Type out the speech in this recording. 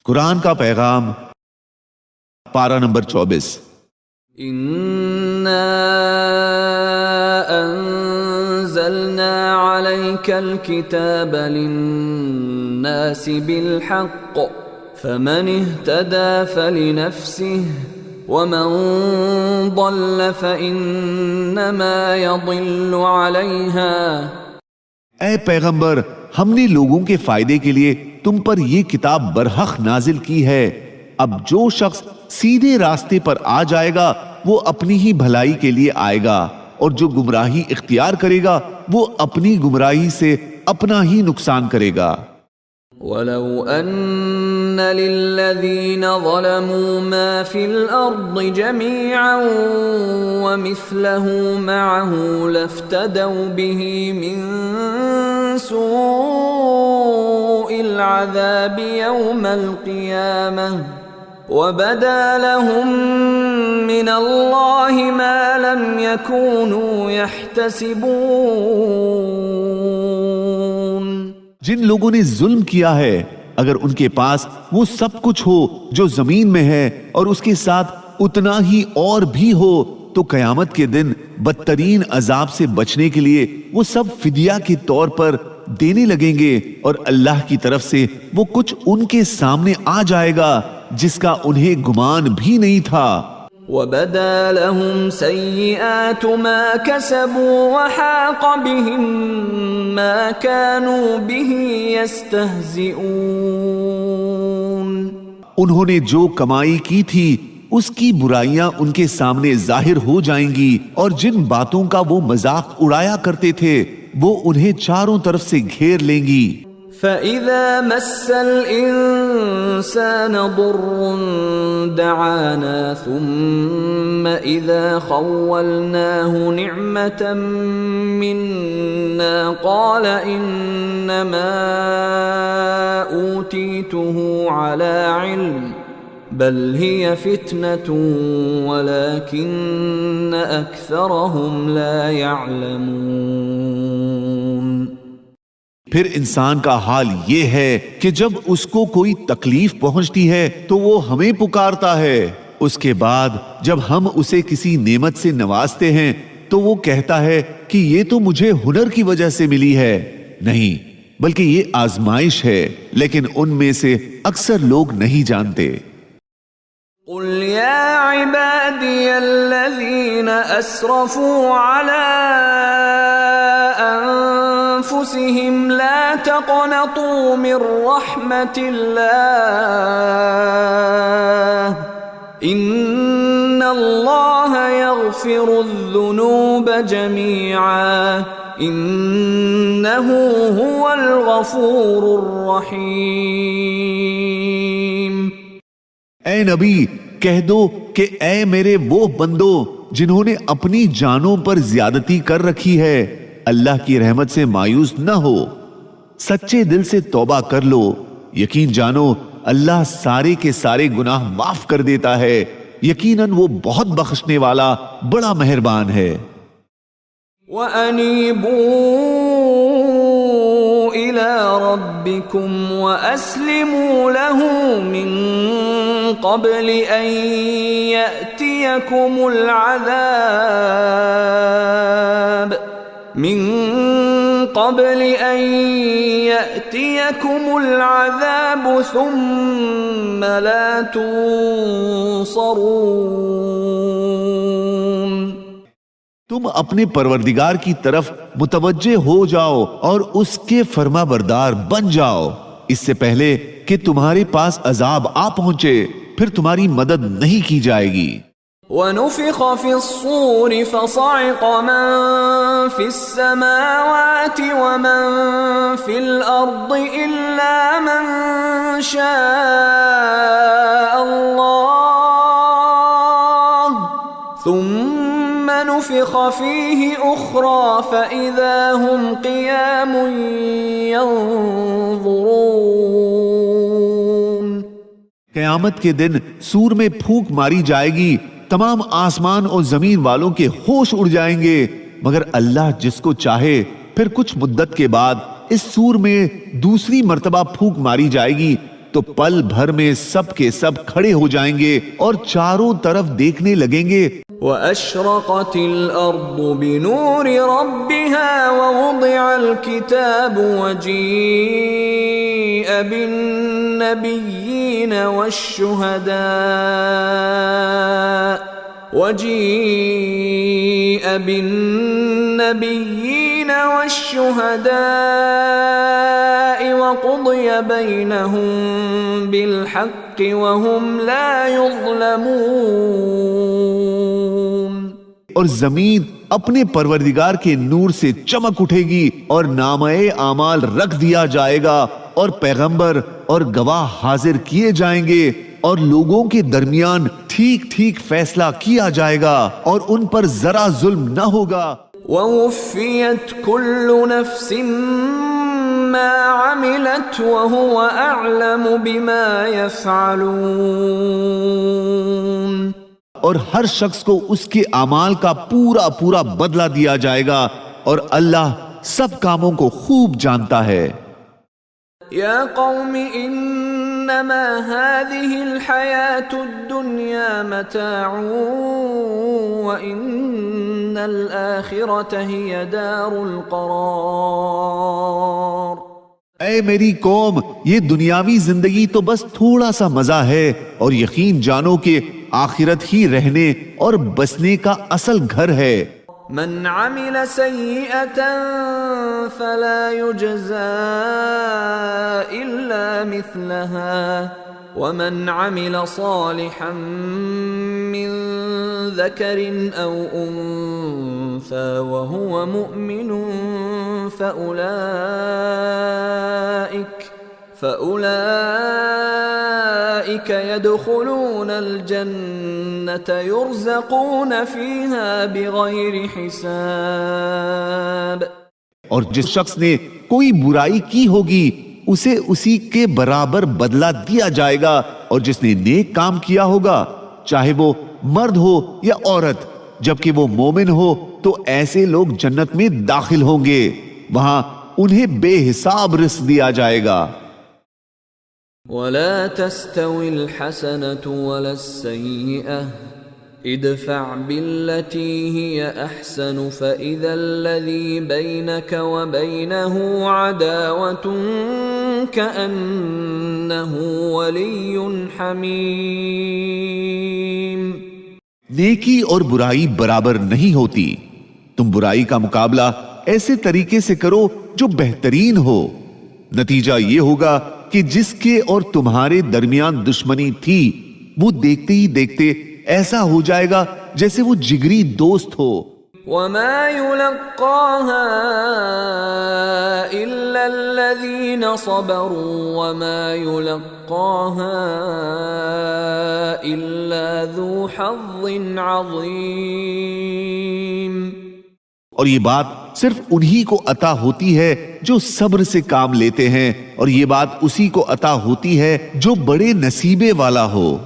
قرآن کا پیغام، پارہ نمبر 24۔ اِنَّا أَنزَلْنَا عَلَيْكَ الْكِتَابَ لِلنَّاسِ بِالْحَقِّ فَمَنِ اهْتَدَى فَلِنَفْسِهِ وَمَنْ ضَلَّ فَإِنَّمَا يَضِلُّ عَلَيْهَا۔ اے پیغمبر، ہم نے لوگوں کے فائدے کے لیے تم پر یہ کتاب برحق نازل کی ہے۔ اب جو شخص سیدھے راستے پر آ جائے گا وہ اپنی ہی بھلائی کے لیے آئے گا، اور جو گمراہی اختیار کرے گا وہ اپنی گمراہی سے اپنا ہی نقصان کرے گا۔ وَلَوْ أَنَّ لِلَّذِينَ ظَلَمُوا مَا فِي الْأَرْضِ جَمِيعًا وَمِثْلَهُ مَعَهُ لَافْتَدَوْا بِهِ مِنْ سُوءِ الْعَذَابِ يَوْمَ الْقِيَامَةِ وَبَدَا لَهُم مِّنَ اللَّهِ مَا لَمْ يَكُونُوا يَحْتَسِبُونَ۔ جن لوگوں نے ظلم کیا ہے اگر ان کے پاس وہ سب کچھ ہو جو زمین میں ہے اور اس کے ساتھ اتنا ہی اور بھی ہو تو قیامت کے دن بدترین عذاب سے بچنے کے لیے وہ سب فدیہ کے طور پر دینے لگیں گے، اور اللہ کی طرف سے وہ کچھ ان کے سامنے آ جائے گا جس کا انہیں گمان بھی نہیں تھا۔ وَبَدَا لَهُمْ سَيِّئَاتُ مَا كَسَبُوا وَحَاقَ بِهِمْ مَا كَانُوا بِهِ يَسْتَهْزِئُونَ۔ انہوں نے جو کمائی کی تھی اس کی برائیاں ان کے سامنے ظاہر ہو جائیں گی، اور جن باتوں کا وہ مذاق اڑایا کرتے تھے وہ انہیں چاروں طرف سے گھیر لیں گی۔ فَإِذَا مَسَّ الْإِنسَانَ ضُرٌّ دَعَانَا ثُمَّ إِذَا خَوَّلْنَاهُ نِعْمَةً مِنَّا قَالَ إِنَّمَا أُوتِيتُهُ عَلَى عِلْمٍ بَلْ هِيَ فِتْنَةٌ وَلَكِنَّ أَكْثَرَهُمْ لَا يَعْلَمُونَ۔ پھر انسان کا حال یہ ہے کہ جب اس کو کوئی تکلیف پہنچتی ہے تو وہ ہمیں پکارتا ہے، اس کے بعد جب ہم اسے کسی نعمت سے نوازتے ہیں تو وہ کہتا ہے کہ یہ تو مجھے ہنر کی وجہ سے ملی ہے۔ نہیں، بلکہ یہ آزمائش ہے، لیکن ان میں سے اکثر لوگ نہیں جانتے۔ قُلْ يَا عِبَادِيَ الَّذِينَ أَسْرَفُوا عَلَىٰ أَنفُسِهِمْ لَا تَقْنَطُوا مِنْ رَحْمَةِ اللَّهِ إِنَّ اللَّهَ يَغْفِرُ الذُّنُوبَ جَمِيعًا إِنَّهُ هُوَ الْغَفُورُ الرَّحِيمُ۔ اے نبی، کہہ دو کہ اے میرے وہ بندو جنہوں نے اپنی جانوں پر زیادتی کر رکھی ہے، اللہ کی رحمت سے مایوس نہ ہو، سچے دل سے توبہ کر لو، یقین جانو اللہ سارے کے سارے گناہ معاف کر دیتا ہے، یقیناً وہ بہت بخشنے والا بڑا مہربان ہے۔ وَأَنِيبُوا إِلَىٰ رَبِّكُمْ وَأَسْلِمُوا لَهُ مِن قَبْلِ أَن يَأْتِيَكُمُ الْعَذَابُ ثُمَّ لَا تُنصَرُونَ۔ تم اپنے پروردگار کی طرف متوجہ ہو جاؤ اور اس کے فرما بردار بن جاؤ اس سے پہلے کہ تمہارے پاس عذاب آ پہنچے، پھر تمہاری مدد نہیں کی جائے گی۔ وَنُفِخَ فِي الصُّورِ فَصَعِقَ مَن فِي السَّمَاوَاتِ وَمَن فِي الْأَرْضِ إِلَّا مَن شَاءَ اللَّهُ ثُمَّ نُفِخَ فِيهِ أُخْرَى فَإِذَا هُمْ قِيَامٌ يَنظُرُونَ۔ قیامت کے دن سور میں پھونک ماری جائے گی، تمام آسمان اور زمین والوں کے ہوش اڑ جائیں گے، مگر اللہ جس کو چاہے پھر کچھ مدت کے بعد اس سور میں دوسری مرتبہ پھونک ماری جائے گی تو پل بھر میں سب کے سب کھڑے ہو جائیں گے اور چاروں طرف دیکھنے لگیں گے. وَأَشْرَقَتِ الْأَرْضُ بِنُورِ رَبِّهَا وَوُضِعَ الْكِتَابُ وَجِيءَ بِالنَّبِيِّينَ وَالشُّهَدَاءِ وَقُضِيَ بَيْنَهُم بِالْحَقِّ وَهُمْ لَا يُظْلَمُونَ. اور زمین اپنے پروردگار کے نور سے چمک اٹھے گی اور نامہ اعمال رکھ دیا جائے گا اور پیغمبر اور گواہ حاضر کیے جائیں گے اور لوگوں کے درمیان ٹھیک ٹھیک فیصلہ کیا جائے گا اور ان پر ذرا ظلم نہ ہوگا. وَوُفِّيَتْ كُلُّ نَفْسٍ مَّا عَمِلَتْ وَهُوَ أَعْلَمُ بِمَا يَفْعَلُونَ. اور ہر شخص کو اس کے اعمال کا پورا پورا بدلہ دیا جائے گا اور اللہ سب کاموں کو خوب جانتا ہے. یا قوم انما هذه الحیاة الدنیا متاع وان الآخرة هي دار القرار. اے میری قوم، یہ دنیاوی زندگی تو بس تھوڑا سا مزہ ہے اور یقین جانو کہ آخرت ہی رہنے اور بسنے کا اصل گھر ہے. من عمل سیئة فلا يجزى إلا مثلها ومن عمل صالحا من ذكر أو أنثى وهو مؤمن فأولئك يدخلون الجنة يرزقون فيها بغير حساب. اور جس شخص نے کوئی برائی کی ہوگی اسے اسی کے برابر بدلہ دیا جائے گا، اور جس نے نیک کام کیا ہوگا چاہے وہ مرد ہو یا عورت جبکہ وہ مومن ہو تو ایسے لوگ جنت میں داخل ہوں گے، وہاں انہیں بے حساب رزق دیا جائے گا. ولا تستوي الحسنة ولا السيئة ادفع بالتي هي أحسن فإذا الذي بينك وبينه عداوة كأنه ولي حميم. نیکی اور برائی برابر نہیں ہوتی. تم برائی کا مقابلہ ایسے طریقے سے کرو جو بہترین ہو. نتیجہ یہ ہوگا کہ جس کے اور تمہارے درمیان دشمنی تھی وہ دیکھتے ہی دیکھتے ایسا ہو جائے گا جیسے وہ جگری دوست ہو. وما يلقاها إلا الذين صبروا وما يلقاها إلا ذو حظ عظيم. اور یہ بات صرف انہی کو عطا ہوتی ہے جو صبر سے کام لیتے ہیں، اور یہ بات اسی کو عطا ہوتی ہے جو بڑے نصیبے والا ہو.